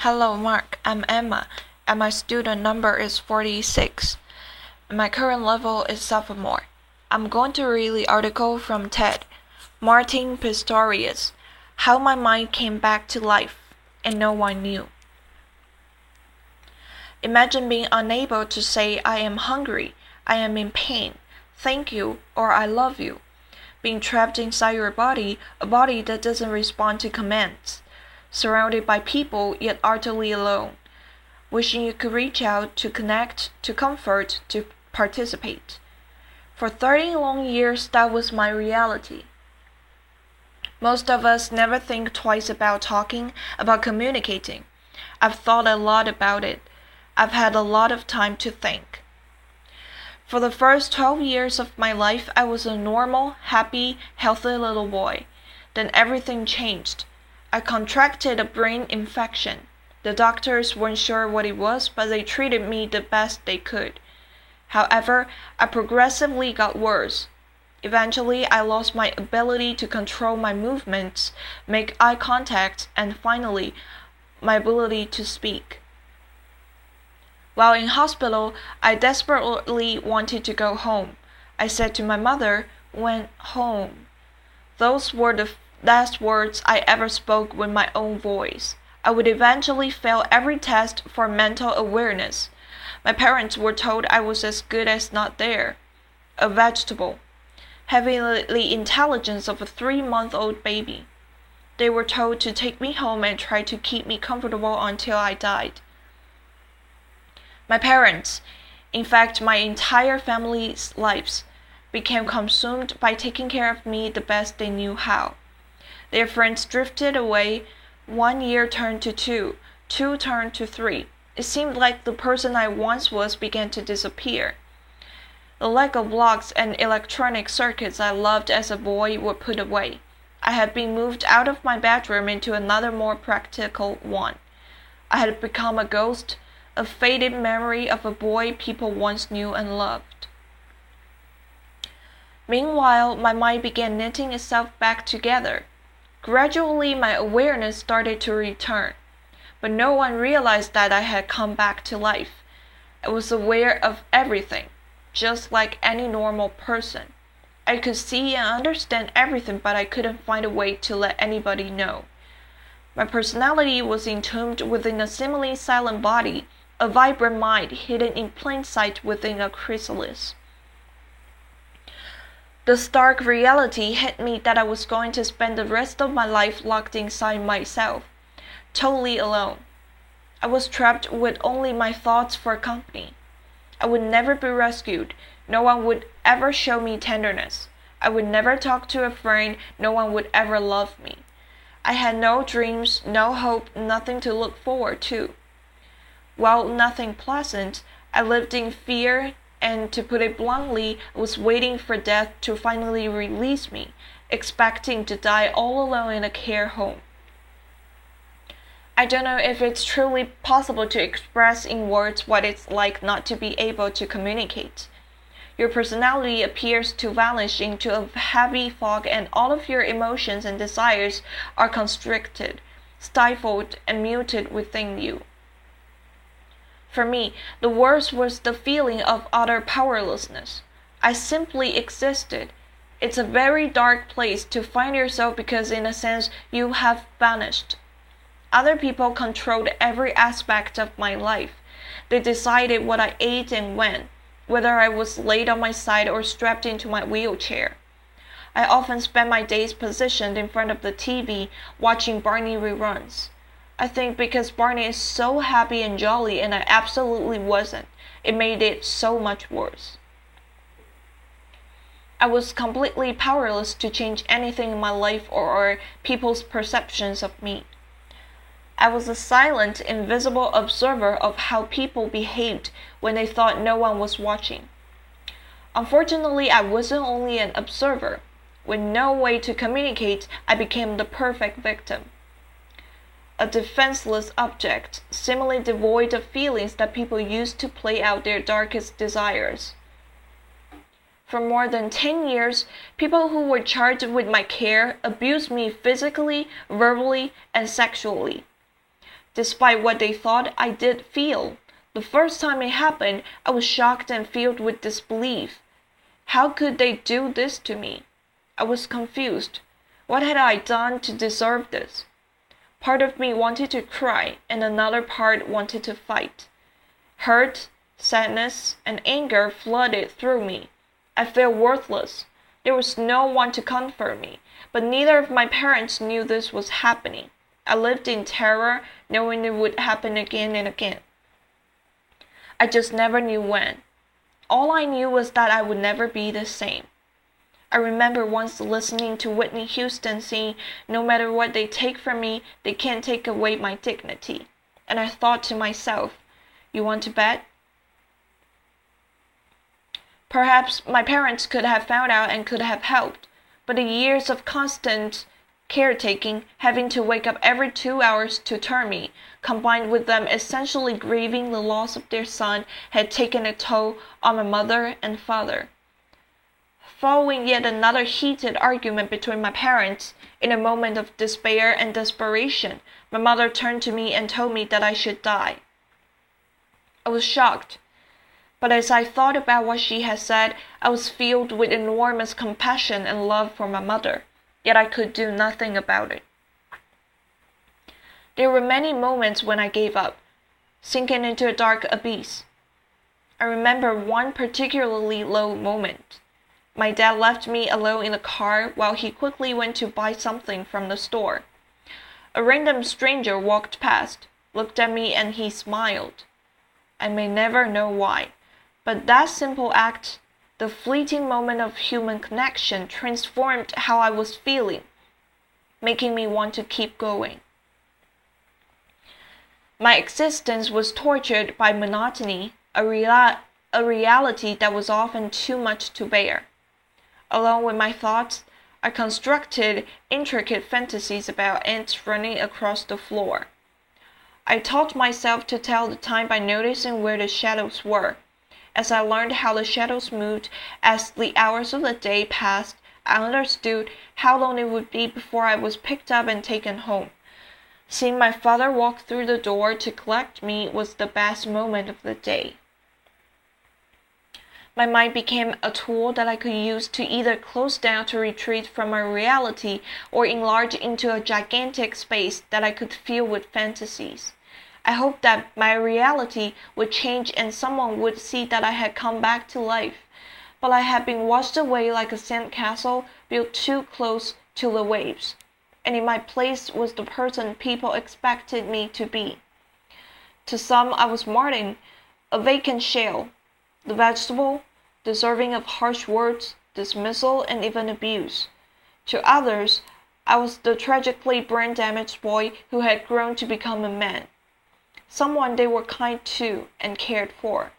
Hello, Mark. I'm Emma, and my student number is 46. My current level is sophomore. I'm going to read the article from TED, Martin Pistorius, How My Mind Came Back to Life, and No One Knew. Imagine being unable to say, I am hungry, I am in pain, thank you, or I love you. Being trapped inside your body, a body that doesn't respond to commands. Surrounded by people, yet utterly alone. Wishing you could reach out, to connect, to comfort, to participate. For 30 long years, that was my reality. Most of us never think twice about talking, about communicating. I've thought a lot about it. I've had a lot of time to think. For the first 12 years of my life, I was a normal, happy, healthy little boy. Then everything changed. I contracted a brain infection. The doctors weren't sure what it was, but they treated me the best they could. However, I progressively got worse. Eventually, I lost my ability to control my movements, make eye contact, and finally, my ability to speak. While in hospital, I desperately wanted to go home. I said to my mother, "Went home." Those were the last words I ever spoke with my own voice. I would eventually fail every test for mental awareness. My parents were told I was as good as not there, a vegetable, having the intelligence of a 3-month-old baby. They were told to take me home and try to keep me comfortable until I died. My parents, in fact my entire family's lives, became consumed by taking care of me the best they knew how. Their friends drifted away. 1 year turned to 2, 2 turned to 3. It seemed like the person I once was began to disappear. The Lego blocks and electronic circuits I loved as a boy were put away. I had been moved out of my bedroom into another more practical one. I had become a ghost, a faded memory of a boy people once knew and loved. Meanwhile, my mind began knitting itself back together. Gradually, my awareness started to return, but no one realized that I had come back to life. I was aware of everything, just like any normal person. I could see and understand everything, but I couldn't find a way to let anybody know. My personality was entombed within a seemingly silent body, a vibrant mind hidden in plain sight within a chrysalis. The stark reality hit me that I was going to spend the rest of my life locked inside myself, totally alone. I was trapped with only my thoughts for company. I would never be rescued. No one would ever show me tenderness. I would never talk to a friend. No one would ever love me. I had no dreams, no hope, nothing to look forward to. While nothing pleasant, I lived in fear, and to put it bluntly, was waiting for death to finally release me, expecting to die all alone in a care home. I don't know if it's truly possible to express in words what it's like not to be able to communicate. Your personality appears to vanish into a heavy fog, and all of your emotions and desires are constricted, stifled, and muted within you. For me, the worst was the feeling of utter powerlessness. I simply existed. It's a very dark place to find yourself because in a sense you have vanished. Other people controlled every aspect of my life. They decided what I ate and when, whether I was laid on my side or strapped into my wheelchair. I often spent my days positioned in front of the TV watching Barney reruns. I think because Barney is so happy and jolly and I absolutely wasn't, it made it so much worse. I was completely powerless to change anything in my life or people's perceptions of me. I was a silent, invisible observer of how people behaved when they thought no one was watching. Unfortunately, I wasn't only an observer. With no way to communicate, I became the perfect victim. A defenseless object, seemingly devoid of feelings that people use to play out their darkest desires. For more than 10 years, people who were charged with my care abused me physically, verbally, and sexually. despite what they thought I did feel. The first time it happened, I was shocked and filled with disbelief. How could they do this to me? I was confused. What had I done to deserve this? Part of me wanted to cry, and another part wanted to fight. Hurt, sadness, and anger flooded through me. I felt worthless. There was no one to comfort me, but neither of my parents knew this was happening. I lived in terror, knowing it would happen again and again. I just never knew when. All I knew was that I would never be the same. I remember once listening to Whitney Houston sing, "No matter what they take from me, they can't take away my dignity." And I thought to myself, you want to bet? Perhaps my parents could have found out and could have helped, but the years of constant caretaking, having to wake up every 2 hours to turn me, combined with them essentially grieving the loss of their son, had taken a toll on my mother and father. Following yet another heated argument between my parents, in a moment of despair and desperation, my mother turned to me and told me that I should die. I was shocked, but as I thought about what she had said, I was filled with enormous compassion and love for my mother, yet I could do nothing about it. There were many moments when I gave up, sinking into a dark abyss. I remember one particularly low moment. My dad left me alone in the car while he quickly went to buy something from the store. A random stranger walked past, looked at me, and he smiled. I may never know why, but that simple act, the fleeting moment of human connection, transformed how I was feeling, making me want to keep going. My existence was tortured by monotony, a reality that was often too much to bear. Along with my thoughts, I constructed intricate fantasies about ants running across the floor. I taught myself to tell the time by noticing where the shadows were. As I learned how the shadows moved as the hours of the day passed, I understood how long it would be before I was picked up and taken home. Seeing my father walk through the door to collect me was the best moment of the day. My mind became a tool that I could use to either close down to retreat from my reality or enlarge into a gigantic space that I could fill with fantasies. I hoped that my reality would change and someone would see that I had come back to life, but I had been washed away like a sandcastle built too close to the waves, and in my place was the person people expected me to be. To some, I was Martin, a vacant shell, the vegetable, deserving of harsh words, dismissal, and even abuse. To others, I was the tragically brain-damaged boy who had grown to become a man. Someone they were kind to and cared for.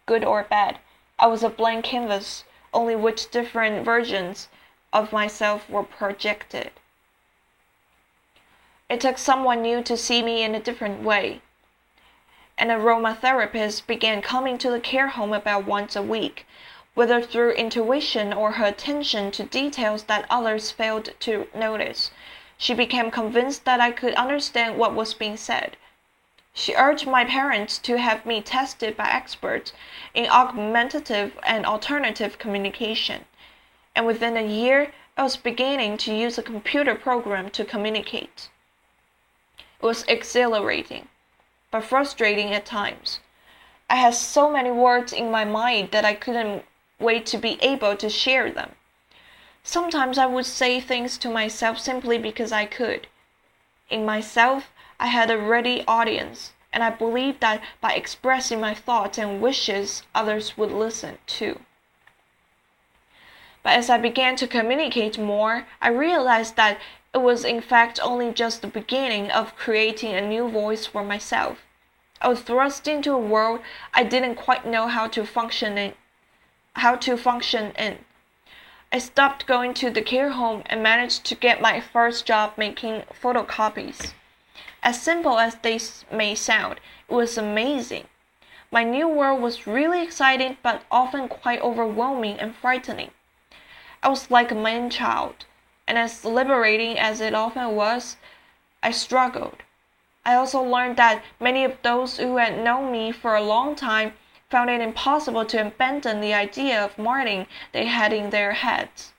Good or bad, I was a blank canvas, only which different versions of myself were projected. It took someone new to see me in a different way. An aromatherapist began coming to the care home about once a week, whether through intuition or her attention to details that others failed to notice. She became convinced that I could understand what was being said. She urged my parents to have me tested by experts in augmentative and alternative communication, and within a year, I was beginning to use a computer program to communicate. It was exhilarating, but frustrating at times. I had so many words in my mind that I couldn't wait to be able to share them. Sometimes I would say things to myself simply because I could. In myself, I had a ready audience, and I believed that by expressing my thoughts and wishes, others would listen too. But as I began to communicate more, I realized that it was in fact only just the beginning of creating a new voice for myself. I was thrust into a world I didn't quite know how to function in. I stopped going to the care home and managed to get my first job making photocopies. As simple as they may sound, it was amazing. My new world was really exciting but often quite overwhelming and frightening. I was like a man-child, and as liberating as it often was, I struggled. I also learned that many of those who had known me for a long time found it impossible to abandon the idea of Martin they had in their heads,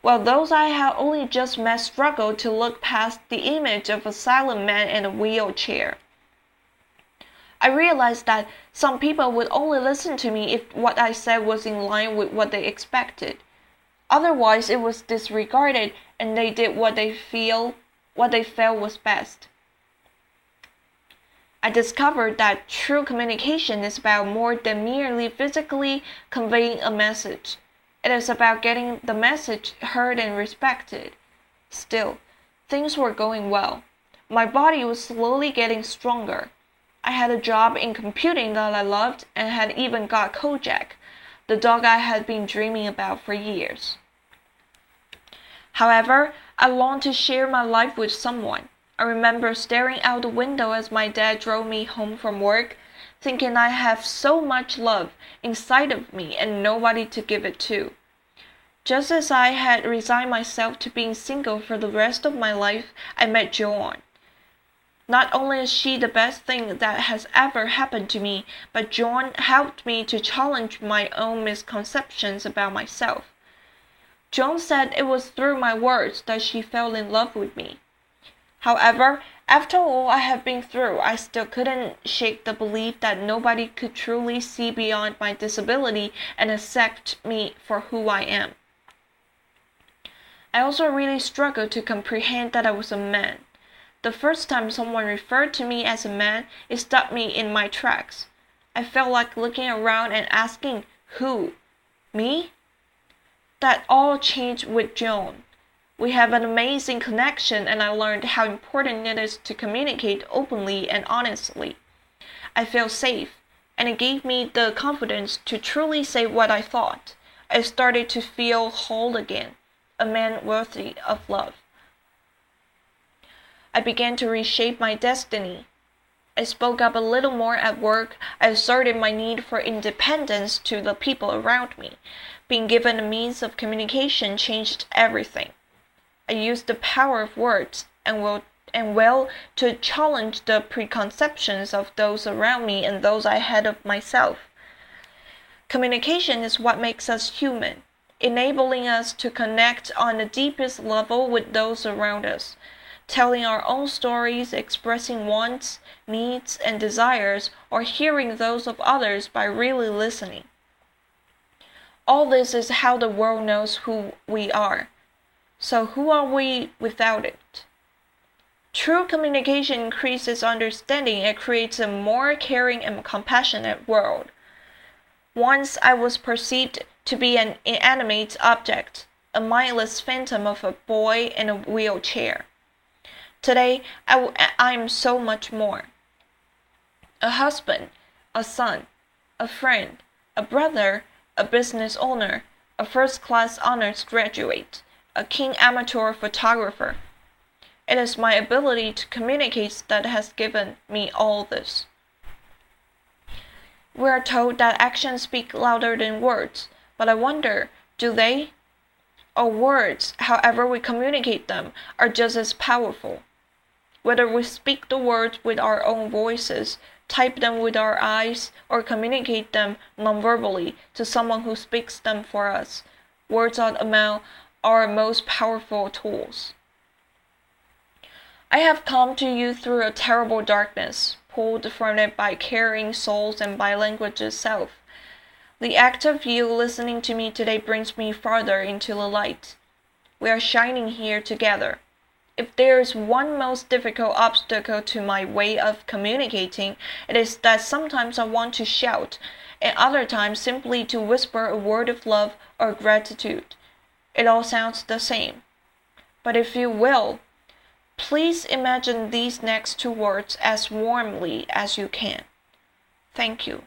while those I had only just met struggled to look past the image of a silent man in a wheelchair. I realized that some people would only listen to me if what I said was in line with what they expected. Otherwise, it was disregarded and they did what they felt was best. I discovered that true communication is about more than merely physically conveying a message. It is about getting the message heard and respected. Still, things were going well. My body was slowly getting stronger. I had a job in computing that I loved and had even got Kojak, the dog I had been dreaming about for years. However, I longed to share my life with someone. I remember staring out the window as my dad drove me home from work, thinking I have so much love inside of me and nobody to give it to. Just as I had resigned myself to being single for the rest of my life, I met Joan. Not only is she the best thing that has ever happened to me, but Joan helped me to challenge my own misconceptions about myself. Joan said it was through my words that she fell in love with me. However, after all I have been through, I still couldn't shake the belief that nobody could truly see beyond my disability and accept me for who I am. I also really struggled to comprehend that I was a man. The first time someone referred to me as a man, it stopped me in my tracks. I felt like looking around and asking, who? Me? That all changed with Joan. We have an amazing connection and I learned how important it is to communicate openly and honestly. I felt safe, and it gave me the confidence to truly say what I thought. I started to feel whole again, a man worthy of love. I began to reshape my destiny. I spoke up a little more at work. I asserted my need for independence to the people around me. Being given a means of communication changed everything. I used the power of words and will to challenge the preconceptions of those around me and those I had of myself. Communication is what makes us human, enabling us to connect on the deepest level with those around us, telling our own stories, expressing wants, needs, and desires, or hearing those of others by really listening. All this is how the world knows who we are. So who are we without it? True communication increases understanding and creates a more caring and compassionate world. Once I was perceived to be an inanimate object, a mindless phantom of a boy in a wheelchair. Today, I am so much more. A husband, a son, a friend, a brother, a business owner, a first-class honors graduate, a keen amateur photographer. It is my ability to communicate that has given me all this. We are told that actions speak louder than words, but I wonder, do they? Or words, however we communicate them, are just as powerful. Whether we speak the words with our own voices, type them with our eyes, or communicate them nonverbally to someone who speaks them for us, words are among our most powerful tools. I have come to you through a terrible darkness, pulled from it by caring souls and by language itself. The act of you listening to me today brings me farther into the light. We are shining here together. If there is one most difficult obstacle to my way of communicating, it is that sometimes I want to shout, and other times simply to whisper a word of love or gratitude. It all sounds the same. But if you will, please imagine these next two words as warmly as you can. Thank you.